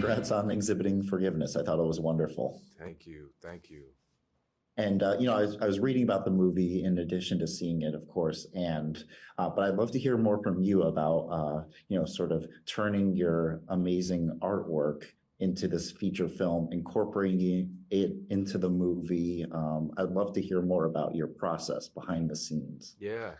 congrats on exhibiting forgiveness. I thought it was wonderful. Thank you. Thank you. And I was reading about the movie in addition to seeing it, of course. And but I'd love to hear more from you about sort of turning your amazing artwork into this feature film, incorporating it into the movie. I'd love to hear more about your process behind the scenes. Yeah.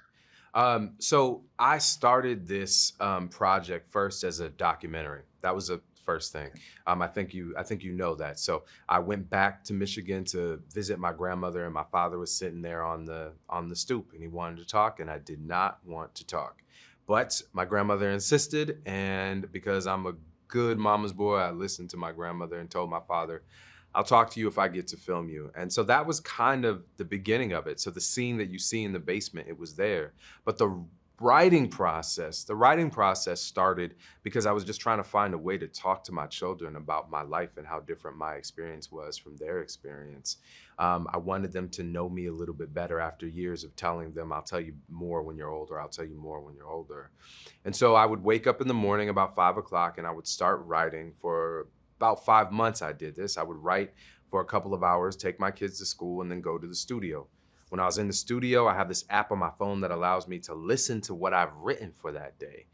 So I started this project first as a documentary. That was the first thing. I think you know that. So I went back to Michigan to visit my grandmother, and my father was sitting there on the stoop, and he wanted to talk, and I did not want to talk. But my grandmother insisted, and because I'm a good mama's boy, I listened to my grandmother and told my father, I'll talk to you if I get to film you. And so that was kind of the beginning of it. So the scene that you see in the basement, it was there. But the writing process started because I was just trying to find a way to talk to my children about my life and how different my experience was from their experience. I wanted them to know me a little bit better after years of telling them, I'll tell you more when you're older, I'll tell you more when you're older. And so I would wake up in the morning about 5 o'clock and I would start writing. For about 5 months I did this. I would write for a couple of hours, take my kids to school, and then go to the studio. When I was in the studio, I have this app on my phone that allows me to listen to what I've written for that day.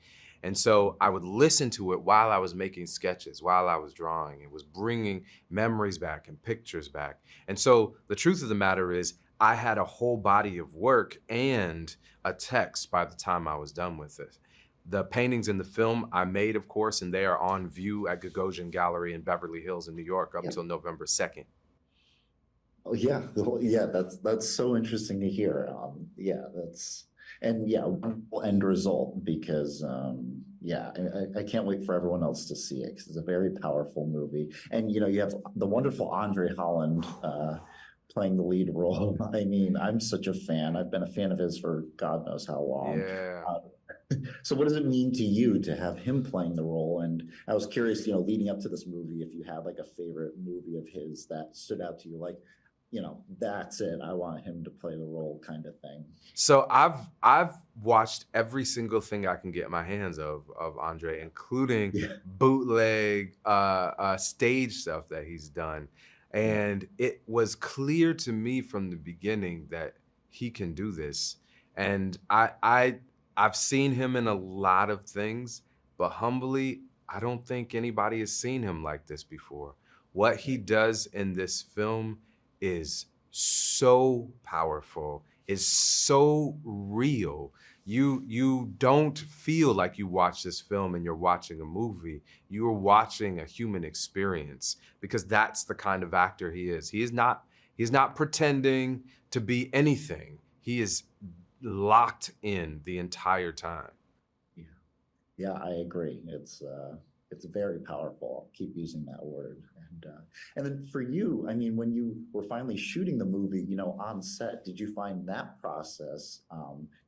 And so I would listen to it while I was making sketches, while I was drawing. It was bringing memories back and pictures back. And so the truth of the matter is I had a whole body of work and a text by the time I was done with it. The paintings in the film I made, of course, and they are on view at Gagosian Gallery in Beverly Hills in New York up until November 2nd. Oh yeah, yeah. That's so interesting to hear. Yeah, wonderful end result because I can't wait for everyone else to see it because it's a very powerful movie. And you have the wonderful André Holland playing the lead role. I mean, I'm such a fan. I've been a fan of his for God knows how long. Yeah. So what does it mean to you to have him playing the role? And I was curious, leading up to this movie, if you had like a favorite movie of his that stood out to you, like, that's it. I want him to play the role kind of thing. So I've watched every single thing I can get my hands of Andre, including bootleg stage stuff that he's done. And it was clear to me from the beginning that he can do this. And I've seen him in a lot of things, but humbly, I don't think anybody has seen him like this before. What he does in this film is so powerful, is so real. You don't feel like you watch this film and you're watching a movie. You are watching a human experience because that's the kind of actor he is. He's not pretending to be anything. He is locked in the entire time. Yeah, I agree. It's very powerful. I'll keep using that word. And then for you, I mean, when you were finally shooting the movie, on set, did you find that process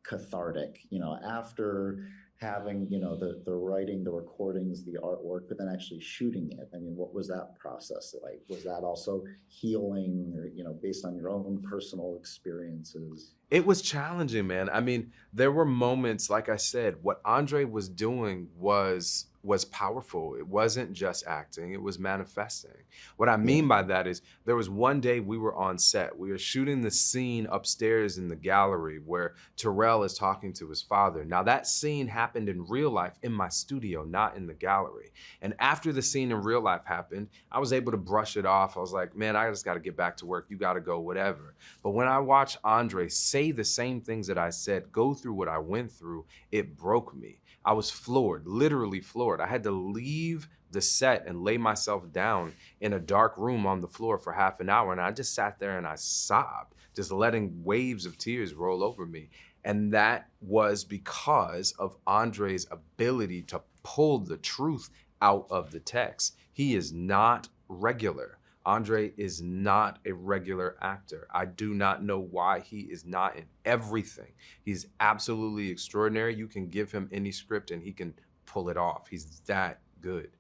cathartic? After having the writing, the recordings, the artwork, but then actually shooting it. I mean, what was that process like? Was that also healing, or based on your own personal experiences? It was challenging, man. I mean, there were moments, like I said, what Andre was doing was powerful. It wasn't just acting, it was manifesting. What I mean by that is there was one day we were on set. We were shooting the scene upstairs in the gallery where Terrell is talking to his father. Now that scene happened in real life in my studio, not in the gallery. And after the scene in real life happened, I was able to brush it off. I was like, man, I just got to get back to work. You got to go, whatever. But when I watched Andre say the same things that I said, go through what I went through, it broke me. I was floored, literally floored. I had to leave the set and lay myself down in a dark room on the floor for half an hour. And I just sat there and I sobbed, just letting waves of tears roll over me. And that was because of Andre's ability to pull the truth out of the text. He is not regular. Andre is not a regular actor. I do not know why he is not in everything. He's absolutely extraordinary. You can give him any script and he can pull it off. He's that good.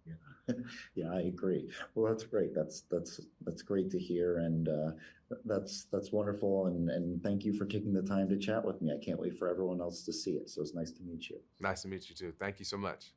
Yeah, yeah, I agree. Well, that's great. That's great to hear, and that's wonderful. And thank you for taking the time to chat with me. I can't wait for everyone else to see it. So it's nice to meet you. Nice to meet you too. Thank you so much.